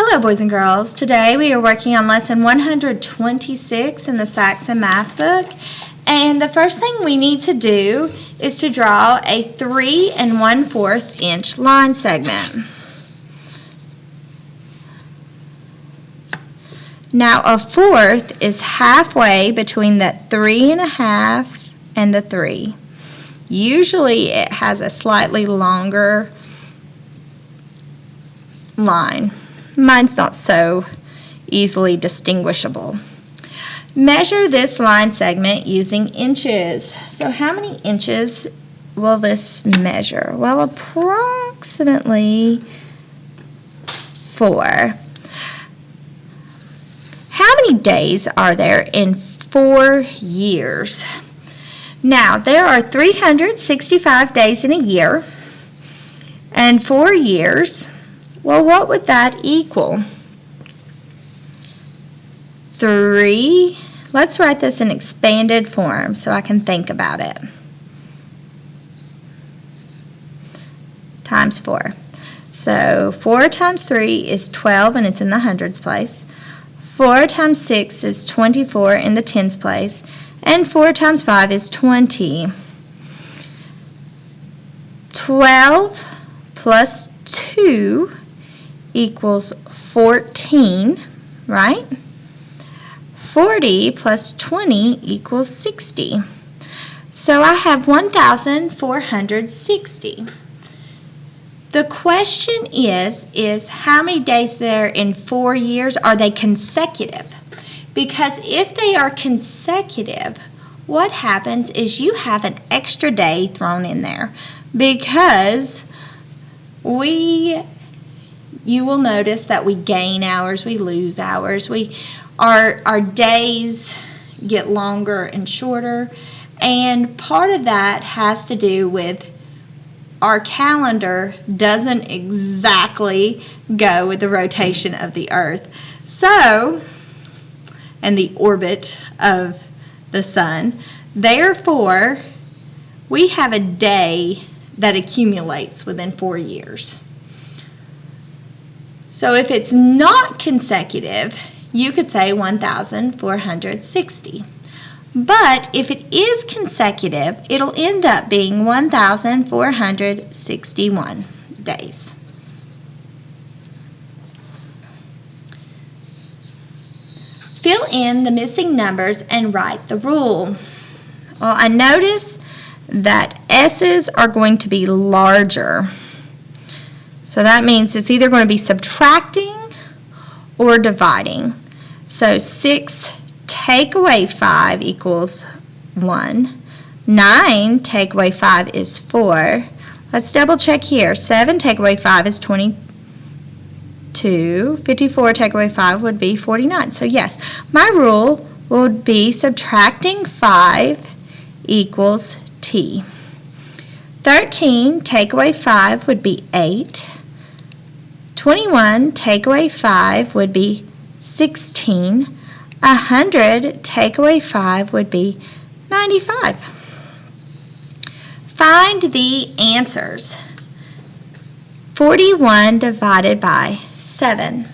Hello boys and girls. Today we are working on lesson 126 in the Saxon math book, and the first thing we need to do is to draw a 3 1/4 inch line segment. Now a fourth is halfway between the 3 1/2 and the 3. Usually it has a slightly longer line. Mine's not so easily distinguishable. Measure this line segment using inches. So how many inches will this measure? Well, approximately 4. How many days are there in 4 years? Now, there are 365 days in a year, and 4 years. Well, what would that equal? 3. Let's write this in expanded form so I can think about it. Times 4. So 4 times 3 is 12, and it's in the hundreds place. 4 times 6 is 24 in the tens place. And 4 times 5 is 20. 12 plus 2 equals 14, right? 40 plus 20 equals 60. So I have 1,460. The question is how many days there in 4 years? Are they consecutive? Because if they are consecutive, what happens is you have an extra day thrown in there, because you will notice that we gain hours, we lose hours, our days get longer and shorter, and part of that has to do with our calendar doesn't exactly go with the rotation of the earth. So, and the orbit of the sun. Therefore, we have a day that accumulates within 4 years. So if it's not consecutive, you could say 1,460. But if it is consecutive, it'll end up being 1,461 days. Fill in the missing numbers and write the rule. Well, I notice that S's are going to be larger. So that means it's either going to be subtracting or dividing. So 6 take away 5 equals 1. 9 take away 5 is 4. Let's double check here. 7 take away 5 is 22. 54 take away 5 would be 49. So yes, my rule would be subtracting 5 equals T. 13 take away 5 would be 8. 21 take away 5 would be 16. 100 take away 5 would be 95. Find the answers. 41 divided by 7.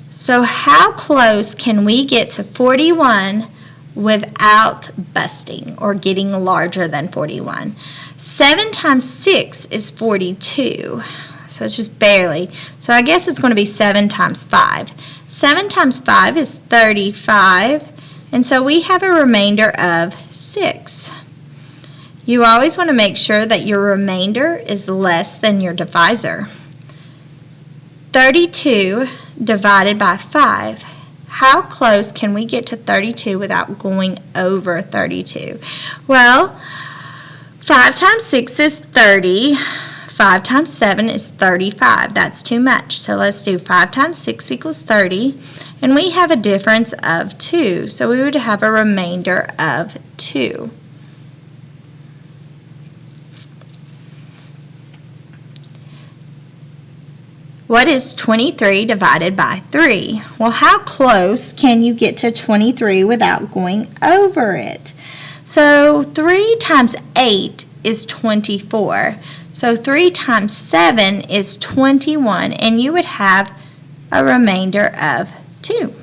So how close can we get to 41 without busting or getting larger than 41? 7 times 6 is 42. So it's just barely. So I guess it's going to be 7 times 5. 7 times 5 is 35. And so we have a remainder of 6. You always want to make sure that your remainder is less than your divisor. 32 divided by 5. How close can we get to 32 without going over 32? Well, 5 times 6 is 30. 5 times 7 is 35. That's too much. So let's do 5 times 6 equals 30. And we have a difference of 2. So we would have a remainder of 2. What is 23 divided by 3? Well, how close can you get to 23 without going over it? So 3 times 8 is 24. So 3 times 7 is 21, and you would have a remainder of 2.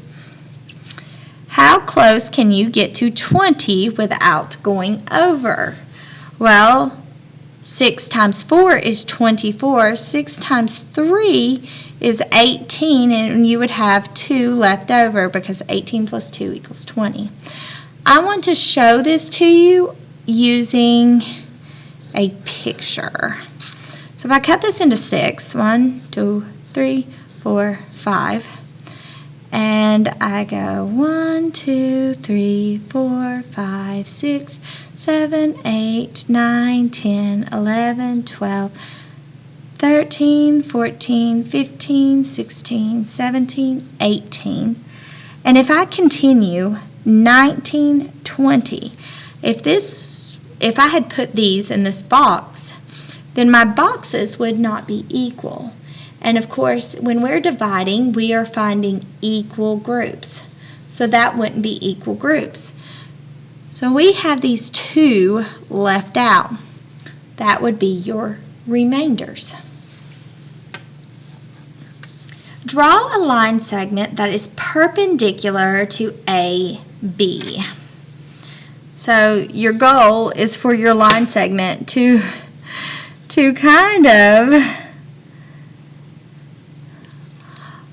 How close can you get to 20 without going over? Well, 6 times 4 is 24. 6 times 3 is 18, and you would have 2 left over because 18 plus 2 equals 20. I want to show this to you using a picture. So if I cut this into 6, 1, 2, 3, 4, 5, and I go 1, 2, 3, 4, 5, 6, 7, 8, 9, 10, 11, 12, 13, 14, 15, 16, 17, 18. And if I continue 19, 20, if I had put these in this box, then my boxes would not be equal. And of course, when we're dividing, we are finding equal groups. So that wouldn't be equal groups. So we have these 2 left out. That would be your remainders. Draw a line segment that is perpendicular to AB. So your goal is for your line segment to kind of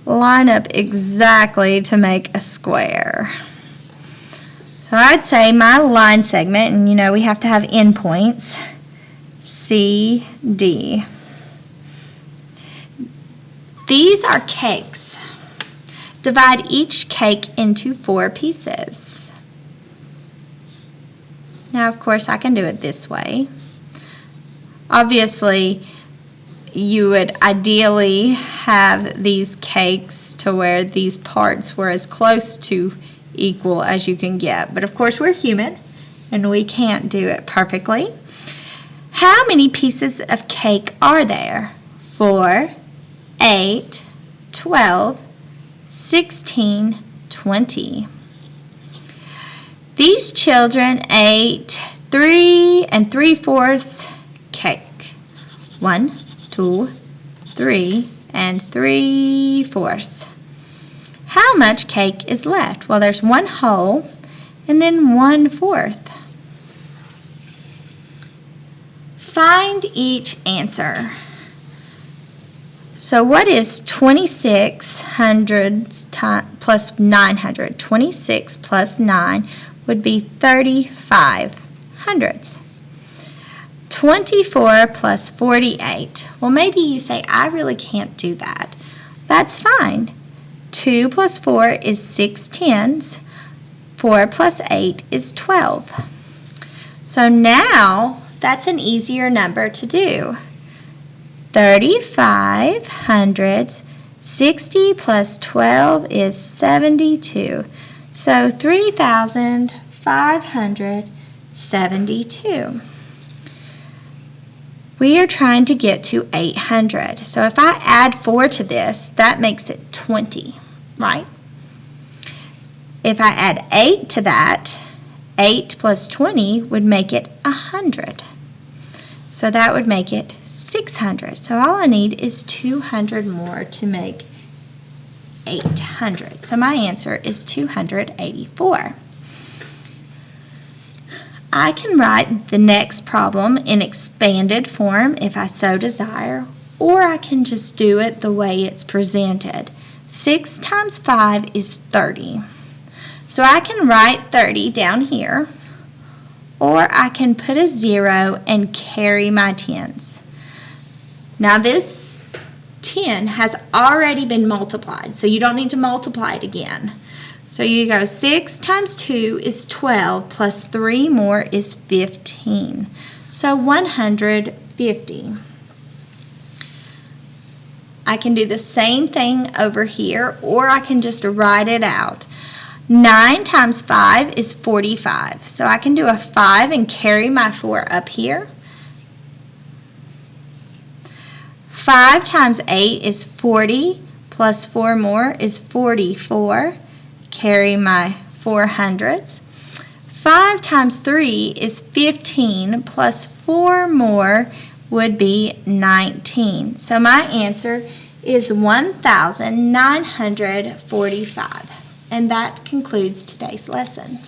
line up exactly to make a square. So I'd say my line segment, and you know we have to have endpoints, CD. These are cakes. Divide each cake into 4 pieces. Now, of course, I can do it this way. Obviously, you would ideally have these cakes to where these parts were as close to equal as you can get. But of course, we're human and we can't do it perfectly. How many pieces of cake are there? 4, 8, 12, 16, 20. These children ate 3 3/4 cake. 1, 2, 3, and 3/4. How much cake is left? Well, there's 1 whole and then 1/4. Find each answer. So what is 2600 plus 900? 26 plus 9 would be 35 hundredths. 24 plus 48. Well, maybe you say, I really can't do that. That's fine. 2 plus 4 is 6 tenths. 4 plus 8 is 12. So now that's an easier number to do. 35 hundredths. 60 plus 12 is 72. So 3,572. We are trying to get to 800. So if I add 4 to this, that makes it 20, right? If I add 8 to that, 8 plus 20 would make it 100. So that would make it 600. So all I need is 200 more to make 800. So my answer is 284. I can write the next problem in expanded form if I so desire, or I can just do it the way it's presented. 6 times 5 is 30. So I can write 30 down here, or I can put a 0 and carry my tens. Now this 10 has already been multiplied, so you don't need to multiply it again. So you go 6 times 2 is 12, plus 3 more is 15. So 150. I can do the same thing over here, or I can just write it out. 9 times 5 is 45. So I can do a 5 and carry my 4 up here. 5 times 8 is 40, plus 4 more is 44. Carry my 400ths. 5 times 3 is 15, plus 4 more would be 19. So my answer is 1,945. And that concludes today's lesson.